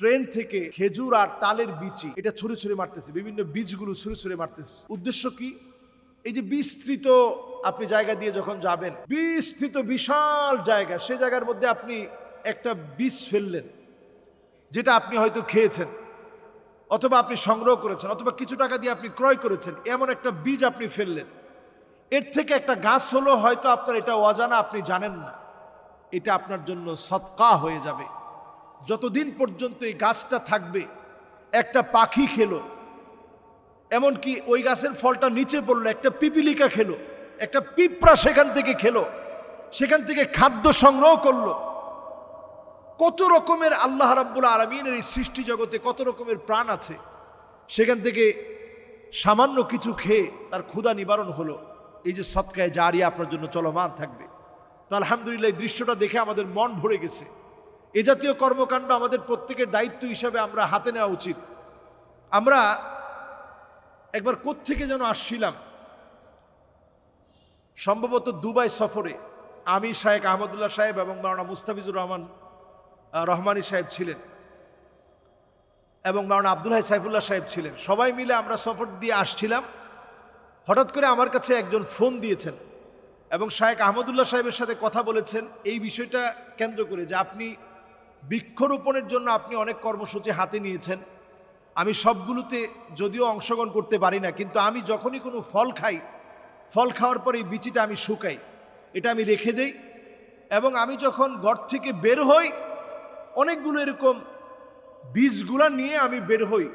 Train থেকে খেজুর আর তালের বিচি এটা ছুঁড়ে ছুঁড়ে মারতেছে, বিভিন্ন বীজগুলো ছুঁড়ে ছুঁড়ে মারতেছে। উদ্দেশ্য কি? এই যে বিস্তৃত আপনি জায়গা দিয়ে যখন যাবেন, বিস্তৃত বিশাল জায়গা, সে জায়গার মধ্যে আপনি একটা বীজ ফেললেন, যেটা আপনি হয়তো খেয়েছেন, অথবা আপনি সংগ্রহ করেছেন, অথবা কিছু টাকা দিয়ে আপনি ক্রয় করেছেন। এমন একটা বীজ আপনি ফেললেন, এর থেকে একটা গাছ হলো, হয়তো আপনার এটা অজানা, আপনি জানেন না, এটা আপনার জন্য সদকা হয়ে যাবে। যতদিন পর্যন্ত এই গাছটা থাকবে, একটা পাখি খেলো, এমনকি ওই গাছের ফলটা নিচে পড়লো, একটা পিপিলিকা খেলো, একটা পিঁপড়া সেখান থেকে খেলো, সেখান থেকে খাদ্য সংগ্রহ করলো। কত রকমের আল্লাহ রাব্বুল আলামিনের এই সৃষ্টি জগতে কত রকমের প্রাণ আছে, সেখান থেকে সামান্য কিছু খেয়ে তার ক্ষুধা নিবারণ হলো। এই যে সদকায়ে জারিয়া আপনার জন্য চলমান থাকবে। তো আলহামদুলিল্লাহ, এই দৃশ্যটা দেখে আমাদের মন ভরে গেছে। এ জাতীয় কর্মকাণ্ড আমাদের প্রত্যেকের দায়িত্ব হিসাবে আমরা হাতে নেওয়া উচিত। আমরা একবার কোত্থেকে যেন আসছিলাম, সম্ভবত দুবাই সফরে। আমি, শায়েখ আহমদুল্লাহ সাহেব এবং মাওলানা মুস্তাফিজুর রহমান রহমানী সাহেব ছিলেন, এবং মাওলানা আব্দুল হাই সাইফুল্লাহ সাহেব ছিলেন। সবাই মিলে আমরা সফর দিয়ে আসছিলাম। হঠাৎ করে আমার কাছে একজন ফোন দিয়েছেন এবং শায়েখ আহমদুল্লাহ সাহেবের সাথে কথা বলেছেন এই বিষয়টা কেন্দ্র করে, যে আপনি বৃক্ষরোপণের জন্য আপনি অনেক কর্মসূচি হাতে নিয়েছেন। আমি সবগুলোতে যদিও অংশগ্রহণ করতে পারি না, কিন্তু আমি যখনই কোনো ফল খাই, ফল খাওয়ার পরে এই বিচিটা আমি শুকাই, এটা আমি রেখে দেই, এবং আমি যখন ঘর থেকে বের হই, অনেকগুলো এরকম বীজগুলা নিয়ে আমি বের হই,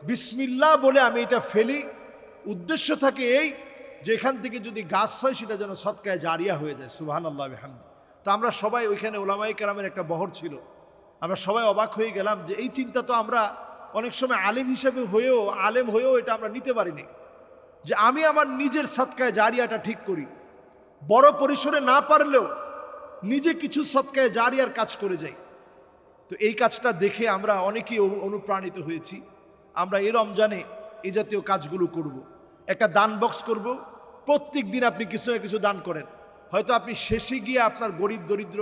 বিসমিল্লাহ বলে আমি এটা ফেলি। উদ্দেশ্য থাকে এই যে এখান থেকে যদি গাছ হয়, সেটা যেন সদকায়ে জারিয়া হয়ে যায়। সুবহানাল্লাহ ওয়া বিহামদি। তো আমরা সবাই, ওইখানে ওলামায়ে কেরামের একটা বহর ছিল, আমরা সবাই অবাক হয়ে গেলাম যে এই চিন্তা তো আমরা অনেক সময় আলেম হিসেবে আলেম হয়েও এটা আমরা নিতে পারিনি, যে আমি আমার নিজের সদকায়ে জারিয়াটা ঠিক করি, বড় পরিসরে না পারলেও নিজে কিছু সদকায়ে জারিয়ার কাজ করে যাই। তো এই কাজটা দেখে আমরা অনেকেই অনুপ্রাণিত হয়েছি। আমরা এই রমজানে এই জাতীয় কাজগুলো করব। একটা দান বক্স করব, প্রত্যেক দিন আপনি কিছু না কিছু দান করেন। হয়তো আপনি শেষে গিয়ে আপনার গরিব দরিদ্র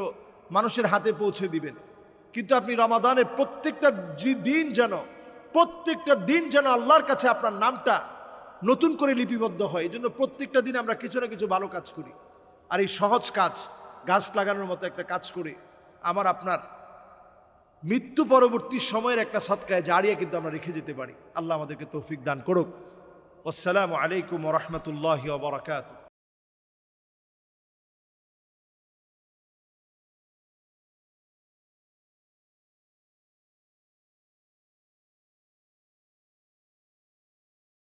মানুষের হাতে পৌঁছে দিবেন, কিন্তু আপনি রমাদানের প্রত্যেকটা দিন যেন আল্লাহর কাছে আপনার নামটা নতুন করে লিপিবদ্ধ হয়। এই জন্য প্রত্যেকটা দিন আমরা কিছু না কিছু ভালো কাজ করি। আর এই সহজ কাজ, গাছ লাগানোর মতো একটা কাজ করে আমার আপনার মৃত্যু পরবর্তী সময়ের একটা সদকায়ে জারিয়া কিন্তু আমরা রেখে যেতে পারি। আল্লাহ আমাদেরকে তৌফিক দান করুক। আসসালামু আলাইকুম ওয়া রাহমাতুল্লাহি ওয়া বারাকাতুহু।